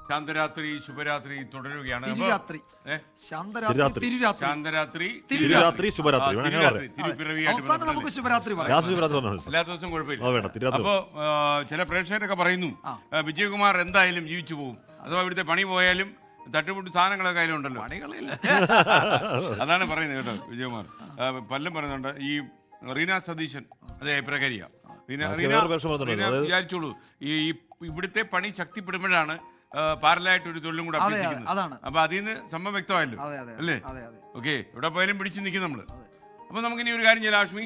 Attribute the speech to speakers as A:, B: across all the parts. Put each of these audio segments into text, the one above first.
A: ശാന്തരാത്രി ശുഭരാത്രി തുടരുകയാണ്.
B: ശാന്തരാത്രി ശുഭരാത്രി
A: നമുക്ക് ശുഭരാത്രി എല്ലാ ദിവസവും കുഴപ്പമില്ല. അപ്പോ ചില പ്രേക്ഷകരൊക്കെ പറയുന്നു വിജയകുമാർ എന്തായാലും ജീവിച്ചു പോകും, അഥവാ ഇവിടുത്തെ പണി പോയാലും തട്ടുപൊട്ടി സാധനങ്ങളൊക്കെ അതിലുണ്ടല്ലോ, അതാണ് പറയുന്നത് കേട്ടോ. വിജയകുമാർ പലരും പറയുന്നുണ്ട്. ഈ റീന സതീശൻ അതേ പ്രകരിയ വിചാരിച്ചോളൂ, ഈ ഇവിടുത്തെ പണി ശക്തിപ്പെടുമ്പോഴാണ് പാരലായിട്ട് ഒരു തൊഴിലും കൂടെ അഭ്യസിക്കുന്നത്. അപ്പൊ അതിൽ നിന്ന് സംഭവം വ്യക്തമായല്ലോ അല്ലേ? ഓക്കെ, ഇവിടെ പോയാലും പിടിച്ചു നിൽക്കും നമ്മള്. അപ്പൊ നമുക്ക് ഇനി ഒരു കാര്യം ചെയ്യാം ആഷ്മി,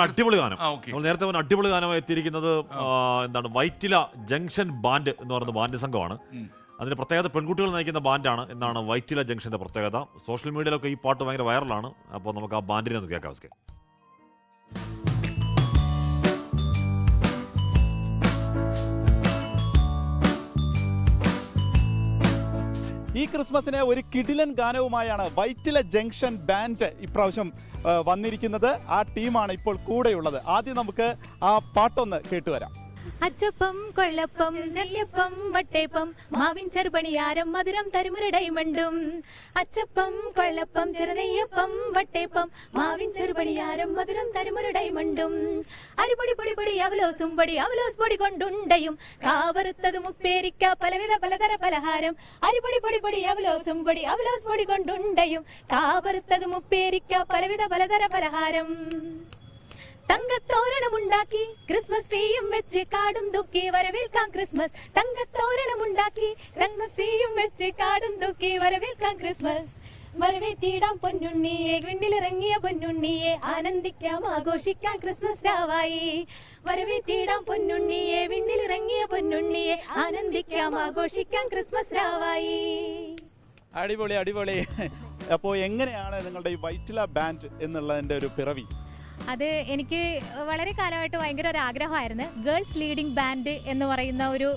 B: അടിപൊളി ഗാനം. നേരത്തെ അടിപൊളി ഗാനം എത്തിയിരിക്കുന്നത് എന്താണ്, വൈറ്റില ജംഗ്ഷൻ ബാൻഡ് എന്ന് പറയുന്ന ബാൻഡ് സംഘമാണ്. അതിന്റെ പ്രത്യേകത പെൺകുട്ടികൾ നയിക്കുന്ന ബാൻഡാണ് എന്നാണ് വൈറ്റില ജംഗ്ഷന്റെ പ്രത്യേകത. സോഷ്യൽ മീഡിയയിലൊക്കെ ഈ പാട്ട് ഭയങ്കര വൈറലാണ്. അപ്പോൾ നമുക്ക് ആ ബാൻഡിനെ ഒന്ന് കേൾക്കാം.
C: ഈ ക്രിസ്മസിന് ഒരു കിടിലൻ ഗാനവുമായാണ് വൈറ്റില ജംഗ്ഷൻ ബാൻഡ് ഇപ്രാവശ്യം വന്നിരിക്കുന്നത്. ആ ടീമാണ് ഇപ്പോൾ കൂടെയുള്ളത്. ആദ്യം നമുക്ക് ആ പാട്ടൊന്ന് കേട്ടുവരാം.
D: അച്ചപ്പം കൊള്ളപ്പം നെല്ലിയപ്പം വട്ടേപ്പം മാവിൻ ചെറുപണിയാരം മധുരം തരുമുരടൈമണ്ടും. അച്ചപ്പം കൊള്ളപ്പം ചെറുനെയ്യപ്പം വട്ടേപ്പം മാവിൻ ചെറുപണിയാരം മധുരം തരുമുരടൈമണ്ടും. അരിപൊടി പൊടി പൊടി അവലോസും പൊടി അവലോസ് പൊടി കൊണ്ടുണ്ടയും കാവറുത്തതും ഉപ്പേരിക്ക പലവിധ പലതര പലഹാരം. അരിപൊടി പൊടി പൊടി അവലോസും പൊടി അവലോസ് പൊടി കൊണ്ടുണ്ടയും കാവറുത്തതും ഉപ്പേരിക്ക പലവിധ പലതര പലഹാരം. തങ്കത്തോരണമുണ്ടാക്കി ക്രിസ്മസ് ട്രീയും വെച്ച് കാടും തൂക്കി വരവേൽക്കാം ക്രിസ്മസ്. തങ്കത്തോരണമുണ്ടാക്കി ക്രിസ്മസ് ട്രീയും വെച്ച് കാടും തൂക്കി വരവേൽക്കാം ക്രിസ്മസ്. വരവേറ്റിടാം പൊന്നുണ്ണിയെ വിണ്ണിലിറങ്ങിയ പൊന്നുണ്ണിയെ ആനന്ദിക്കാം ആഘോഷിക്കാം ക്രിസ്മസ് രാവായി. വരവേറ്റിടാം പൊന്നുണ്ണിയെ വിണ്ണിലിറങ്ങിയ പൊന്നുണ്ണിയെ ആനന്ദിക്കാം ആഘോഷിക്കാം ക്രിസ്മസ് രാവായി.
C: അടിപൊളി അടിപൊളി. അപ്പോൾ എങ്ങനെയാണ് നിങ്ങളുടെ ഈ വൈറ്റില ബാൻഡ് എന്നുള്ളതിന്റെ ഒരു പിറവി?
D: അത് എനിക്ക് വളരെ കാലമായിട്ട് ഭയങ്കര ഒരു ആഗ്രഹമായിരുന്നു. ഗേൾസ് ലീഡിംഗ് ബാൻഡ് എന്ന് പറയുന്ന ഒരു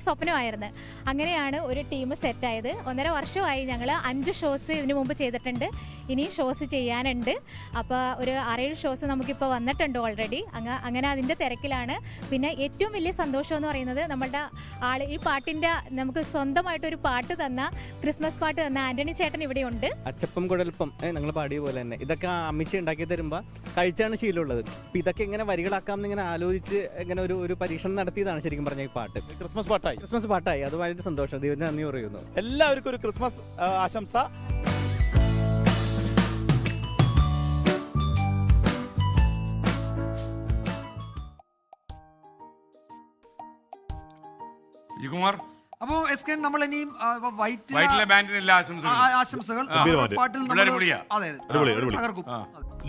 D: സ്വപ്നമായിരുന്നു. അങ്ങനെയാണ് ഒരു ടീം സെറ്റായത്. 1.5 വർഷമായി. ഞങ്ങൾ 5 ഷോസ് ഇതിനു മുമ്പ് ചെയ്തിട്ടുണ്ട്, ഇനിയും ഷോസ് ചെയ്യാനുണ്ട്. അപ്പോൾ ഒരു 6-7 ഷോസ് നമുക്കിപ്പോൾ വന്നിട്ടുണ്ട് ഓൾറെഡി. അങ്ങനെ അതിൻ്റെ തിരക്കിലാണ്. പിന്നെ ഏറ്റവും വലിയ സന്തോഷം എന്ന് പറയുന്നത് നമ്മളുടെ ഈ പാട്ടിൻ്റെ നമുക്ക് സ്വന്തമായിട്ടൊരു പാട്ട് തന്ന, ക്രിസ്മസ് പാട്ട് തന്ന ആന്റണി ചേട്ടൻ ഇവിടെ ഉണ്ട്.
E: അച്ചപ്പം കുഴൽപ്പം ഞങ്ങൾ പാടിയ പോലെ തന്നെ ഇതൊക്കെ അമ്മിച്ച ഉണ്ടാക്കി തരുമ്പോൾ കഴിച്ചാണ് ശീലമുള്ളത്. അപ്പം ഇതൊക്കെ എങ്ങനെ വരികളാക്കാം എന്നിങ്ങനെ ആലോചിച്ച് ഇങ്ങനെ ഒരു പരീക്ഷണം നടത്തിയതാണ് ശരിക്കും പറഞ്ഞ ഈ പാട്ട്.
C: ക്രിസ്മസ് പാട്ടായി.
E: അത് വളരെ സന്തോഷം. ദൈവത്തിന് നന്ദി പറയുന്നു.
C: എല്ലാവർക്കും ഒരു ക്രിസ്മസ് ആശംസ.
A: വിജയകുമാർ,
F: അപ്പോ നമ്മൾ ഇനിയും
A: വൈറ്റില ബാൻഡിന് എല്ലാ
F: ആശംസകൾ.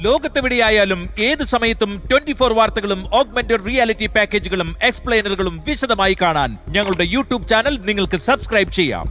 G: ലോകത്തെവിടെയായാലും ഏത് സമയത്തും 24 വാർത്തകളും ഓഗ്മെന്റഡ് റിയാലിറ്റി പാക്കേജുകളും എക്സ്പ്ലെയിനറുകളും വിശദമായി കാണാൻ ഞങ്ങളുടെ യൂട്യൂബ് ചാനൽ നിങ്ങൾക്ക് സബ്സ്ക്രൈബ് ചെയ്യാം.